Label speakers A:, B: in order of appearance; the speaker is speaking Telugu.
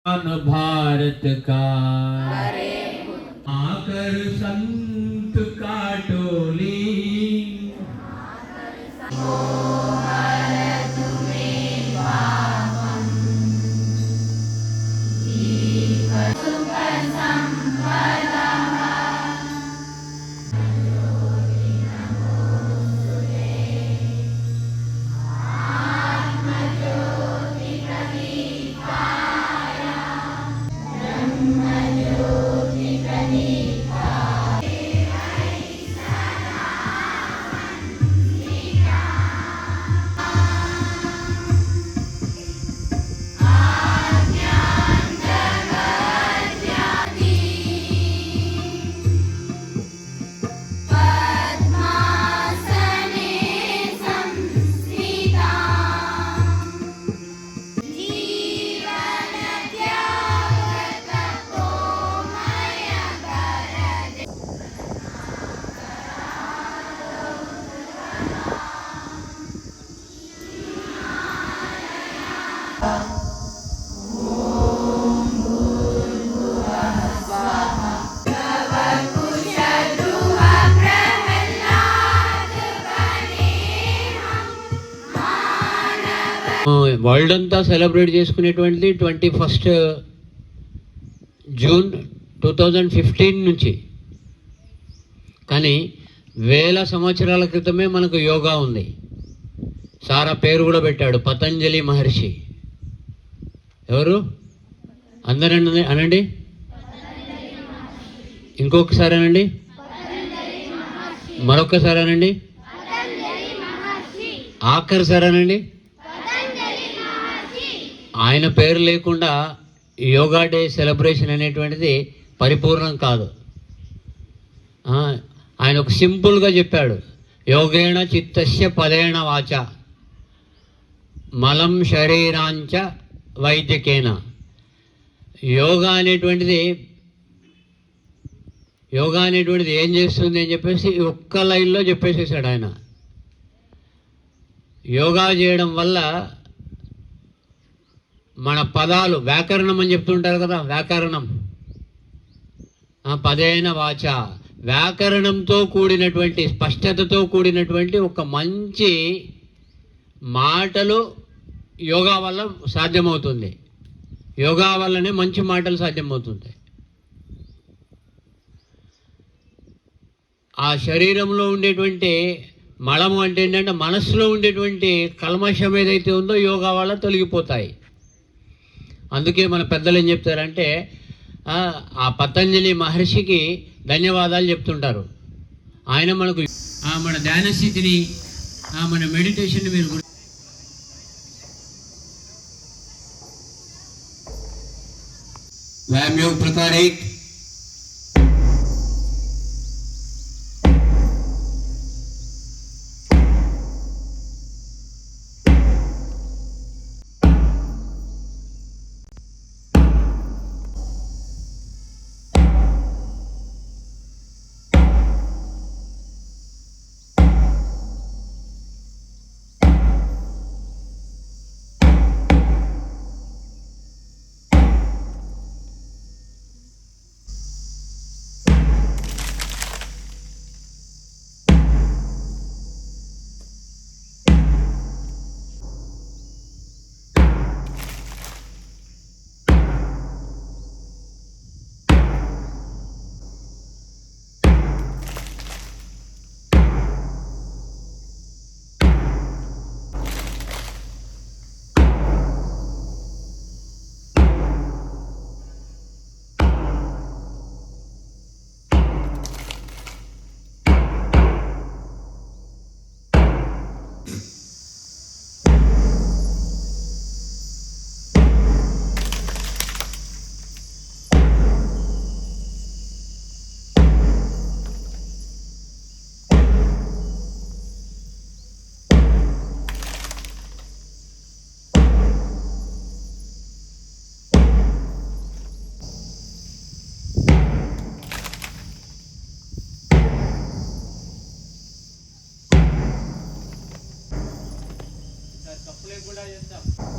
A: भारत का आकर संत का टोली వరల్డ్ అంతా సెలబ్రేట్ చేసుకునేటువంటిది 21 జూన్ 2015 నుంచి. కానీ వేల సంవత్సరాల క్రితమే మనకు యోగా ఉంది. సారా పేరు కూడా పెట్టాడు, పతంజలి మహర్షి. ఎవరు అందరూ అనండి, ఇంకొకసారి అనండి, మరొకసారి అనండి, ఆఖరిసారి అనండి. ఆయన పేరు లేకుండా యోగా డే సెలబ్రేషన్ అనేటువంటిది పరిపూర్ణం కాదు. ఆయన ఒక సింపుల్గా చెప్పాడు, యోగేణ చిత్తస్య పదేణ వాచ మలం శరీరాంచ వైద్యకేన. యోగా అనేటువంటిది ఏం చేస్తుంది అని చెప్పేసి ఒక్క లైన్లో చెప్పేసేసాడు ఆయన. యోగా చేయడం వల్ల మన పదాలు, వ్యాకరణం అని చెప్తుంటారు కదా, వ్యాకరణం, పదేన వాచ, వ్యాకరణంతో కూడినటువంటి, స్పష్టతతో కూడినటువంటి ఒక మంచి మాటలు యోగా వల్ల సాధ్యమవుతుంది. యోగా వల్లనే మంచి మాటలు సాధ్యమవుతుంది. ఆ శరీరంలో ఉండేటువంటి మలము అంటే ఏంటంటే మనస్సులో ఉండేటువంటి కల్మషం ఏదైతే ఉందో యోగా వల్ల తొలగిపోతాయి. అందుకే మన పెద్దలు ఏం చెప్తారంటే, ఆ పతంజలి మహర్షికి ధన్యవాదాలు చెప్తుంటారు. ఆయన మనకు మన ధ్యాన స్థితిని, మన మెడిటేషన్ మీరు व्यायाम योग प्रकार 1. కూడా చేస్తాం.